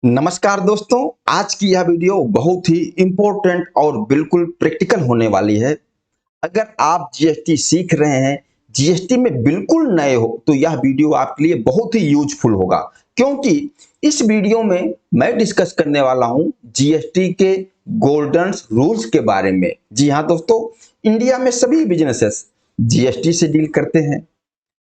नमस्कार दोस्तों, आज की यह वीडियो बहुत ही इम्पोर्टेंट और बिल्कुल प्रैक्टिकल होने वाली है। अगर आप जीएसटी सीख रहे हैं, जीएसटी में बिल्कुल नए हो, तो यह वीडियो आपके लिए बहुत ही यूजफुल होगा। क्योंकि इस वीडियो में मैं डिस्कस करने वाला हूं जीएसटी के गोल्डन रूल्स के बारे में। जी हाँ दोस्तों, इंडिया में सभी बिजनेसेस जीएसटी से डील करते हैं।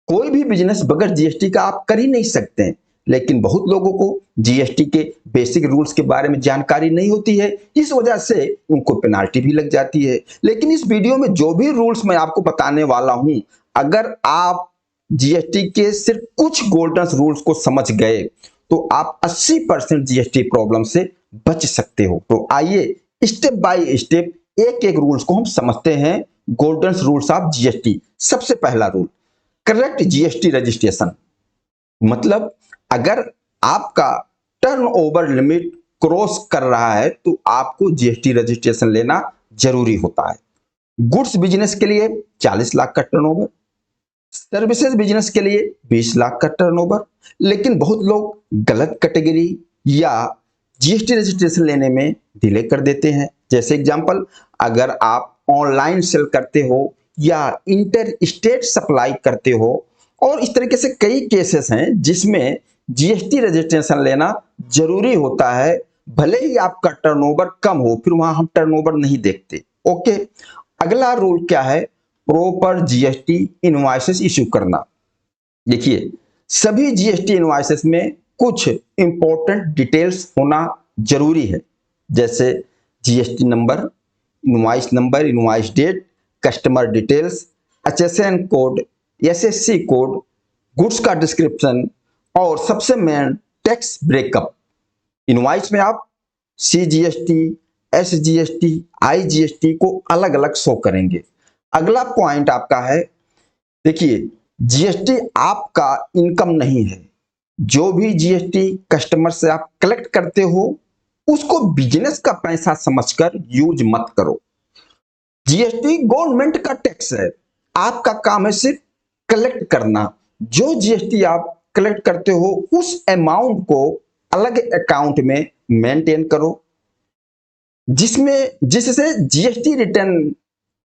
कोई भी बिजनेस बगैर जीएसटी का आप कर ही नहीं सकते हैं। लेकिन बहुत लोगों को जीएसटी के बेसिक रूल्स के बारे में जानकारी नहीं होती है, इस वजह से उनको पेनाल्टी भी लग जाती है। लेकिन इस वीडियो में जो भी रूल्स मैं आपको बताने वाला हूं, अगर आप जीएसटी के सिर्फ कुछ गोल्डन रूल्स को समझ गए तो आप 80% जीएसटी प्रॉब्लम से बच सकते हो। तो आइए स्टेप बाय स्टेप एक एक रूल्स को हम समझते हैं। Golden rules of GST. सबसे पहला रूल, करेक्ट जीएसटी रजिस्ट्रेशन। मतलब अगर आपका टर्नओवर लिमिट क्रॉस कर रहा है तो आपको जीएसटी रजिस्ट्रेशन लेना जरूरी होता है। गुड्स बिजनेस के लिए 40 लाख का टर्नओवर, सर्विसेज बिजनेस के लिए 20 लाख का टर्नओवर। लेकिन बहुत लोग गलत कैटेगरी या जीएसटी रजिस्ट्रेशन लेने में डिले कर देते हैं। जैसे एग्जांपल, अगर आप ऑनलाइन सेल करते हो या इंटर स्टेट सप्लाई करते हो, और इस तरीके से कई केसेस हैं जिसमें जीएसटी रजिस्ट्रेशन लेना जरूरी होता है। भले ही आपका टर्नओवर कम हो, फिर वहां हम टर्नओवर नहीं देखते। ओके, अगला रूल क्या है? प्रॉपर जीएसटी इनवॉइसेस इश्यू करना। देखिए, सभी जीएसटी इनवॉइसेस में कुछ इंपॉर्टेंट डिटेल्स होना जरूरी है। जैसे GST number, invoice date, customer details, HSN code, SSC code, goods का डिस्क्रिप्शन और सबसे मेन टैक्स ब्रेकअप। इनवॉइस में आप सीजीएसटी, एसजीएसटी, आईजीएसटी को अलग अलग शो करेंगे। अगला पॉइंट आपका है, देखिए, जीएसटी आपका इनकम नहीं है। जो भी जीएसटी कस्टमर से आप कलेक्ट करते हो, उसको बिजनेस का पैसा समझकर यूज मत करो। जीएसटी गवर्नमेंट का टैक्स है, आपका काम है सिर्फ कलेक्ट करना। जो जीएसटी आप कलेक्ट करते हो उस अमाउंट को अलग अकाउंट में मेंटेन करो, जिससे जीएसटी रिटर्न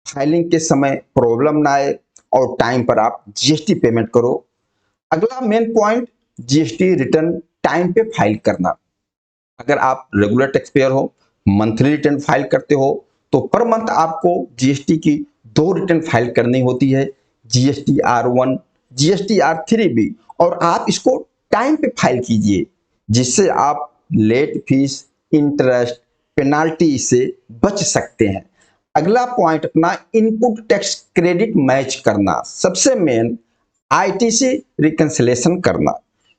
फाइलिंग के समय प्रॉब्लम ना आए और टाइम पर आप जीएसटी पेमेंट करो। अगला main point, GST return time पे फाइल करना। अगर आप रेगुलर टैक्स पेयर हो, मंथली रिटर्न फाइल करते हो, तो पर मंथ आपको जीएसटी की 2 रिटर्न फाइल करनी होती है, जीएसटी R1, जीएसटी R3B। और आप इसको टाइम पे फाइल कीजिए, जिससे आप लेट फीस, इंटरेस्ट, पेनाल्टी से बच सकते हैं। अगला पॉइंट अपना, इनपुट टैक्स क्रेडिट मैच करना। सबसे मेन, आईटीसी रिकंसिलेशन करना।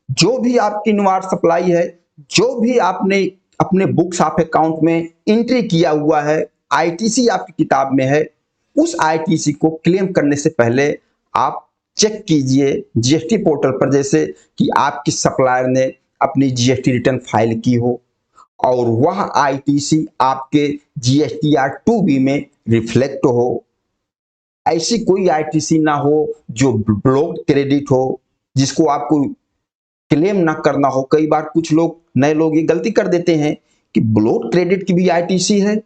जो भी आपकी इनवॉइस सप्लाई है, जो भी आपने अपने बुक्स ऑफ अकाउंट में एंट्री किया हुआ है, आईटीसी आपकी किताब में है, उस आईटीसी को क्लेम करने से पहले आप चेक कीजिए जीएसटी पोर्टल पर, जैसे कि आपकी सप्लायर ने अपनी जीएसटी रिटर्न फाइल की हो और वह आईटीसी आपके जीएसटीआर 2B में रिफ्लेक्ट हो। ऐसी कोई आईटीसी ना हो जो ब्लॉक्ड क्रेडिट हो, जिसको आपको क्लेम ना करना हो। कई बार कुछ लोग, नए लोग, ये गलती कर देते हैं कि ब्लॉक्ड क्रेडिट की भी आईटीसी है,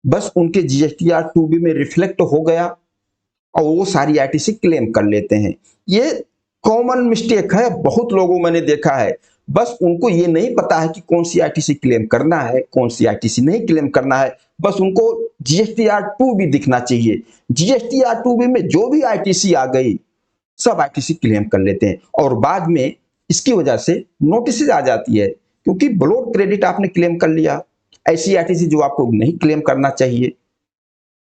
बस उनके जीएसटीआर 2B में रिफ्लेक्ट हो गया और वो सारी आईटीसी क्लेम कर लेते हैं। ये कॉमन मिस्टेक है, बहुत लोगों मैंने देखा है। बस उनको ये नहीं पता है कि कौन सी आईटीसी क्लेम करना है, कौन सी आईटीसी नहीं क्लेम करना है। बस उनको जीएसटीआर 2B दिखना चाहिए। जीएसटीआर 2B में जो भी आईटीसी आ गई, सब आईटीसी क्लेम कर लेते हैं और बाद में इसकी वजह से नोटिस आ जाती है, क्योंकि ब्लॉट क्रेडिट आपने क्लेम कर लिया, ऐसी आईटीसी जो आपको नहीं क्लेम करना चाहिए।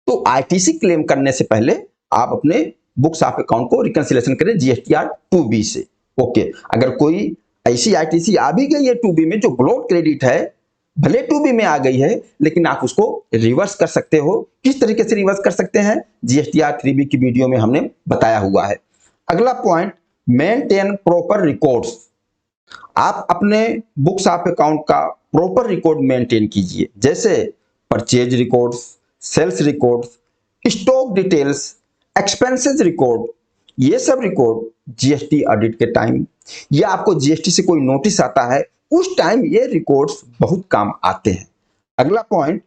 तो आईटीसी क्लेम करने से पहले आप अपने बुक्स ऑफ अकाउंट को रिकंसिलेशन करें जीएसटीआर 2B से। ओके, अगर कोई ऐसी आईटीसी आ भी गई है 2B में जो ब्लॉट क्रेडिट है, भले 2B में आ गई है, लेकिन आप उसको रिवर्स कर सकते हो। किस तरीके से रिवर्स कर सकते हैं, जीएसटीआर 3B की वीडियो में हमने बताया हुआ है। अगला पॉइंट, मेंटेन प्रॉपर रिकॉर्ड्स। आप अपने बुक्स ऑफ अकाउंट का प्रॉपर रिकॉर्ड मेंटेन कीजिए, जैसे purchase records, sales records, stock details, expenses record. ये सब रिकॉर्ड जीएसटी ऑडिट के टाइम या आपको जीएसटी से कोई नोटिस आता है उस टाइम ये रिकॉर्ड्स बहुत काम आते हैं। अगला पॉइंट,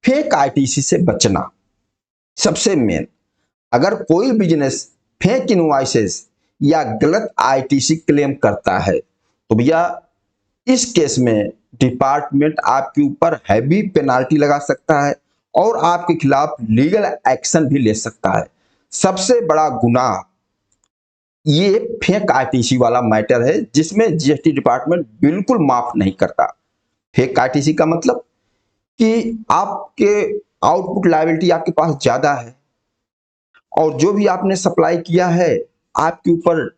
फेक आईटीसी से बचना। सबसे मेन, अगर कोई बिजनेस फेक इनवॉइसेस या गलत आईटीसी क्लेम करता है तो भैया इस केस में डिपार्टमेंट आपके ऊपर हैवी पेनाल्टी लगा सकता है और आपके खिलाफ लीगल एक्शन भी ले सकता है। सबसे बड़ा गुनाह ये फेक आईटीसी वाला मैटर है, जिसमें जीएसटी डिपार्टमेंट बिल्कुल माफ नहीं करता। फेक आईटीसी का मतलब कि आपके आउटपुट लायबिलिटी आपके पास ज्यादा है और जो भी आपने सप्लाई किया है आपके ऊपर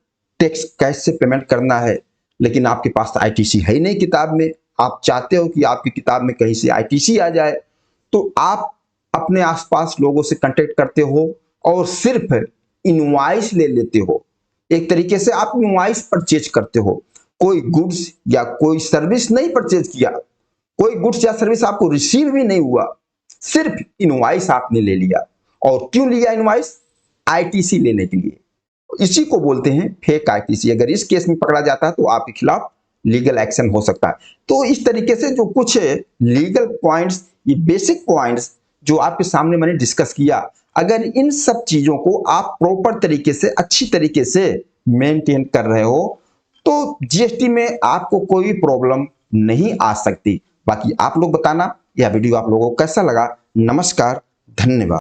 टैक्स कैश से पेमेंट करना है, लेकिन आपके पास आईटीसी है ही नहीं किताब में। आप चाहते हो कि आपकी किताब में कहीं से आईटीसी आ जाए, तो आप अपने आसपास लोगों से कांटेक्ट करते हो और सिर्फ इनवॉइस ले लेते हो। एक तरीके से आप इनवॉइस परचेज करते हो, कोई गुड्स या कोई सर्विस नहीं परचेज किया, कोई गुड्स या सर्विस आपको रिसीव भी नहीं हुआ, सिर्फ इनवॉइस आपने ले लिया। और क्यों लिया इनवॉइस? आईटीसी लेने के लिए। इसी को बोलते हैं फेक आईटीसी। अगर इस केस में पकड़ा जाता है तो आपके खिलाफ लीगल एक्शन हो सकता है। तो इस तरीके से जो कुछ लीगल पॉइंट्स, ये बेसिक पॉइंट्स जो आपके सामने मैंने डिस्कस किया, अगर इन सब चीजों को आप प्रॉपर तरीके से, अच्छी तरीके से मेंटेन कर रहे हो तो जीएसटी में आपको कोई प्रॉब्लम नहीं आ सकती। बाकी आप लोग बताना यह वीडियो आप लोगों को कैसा लगा। नमस्कार, धन्यवाद।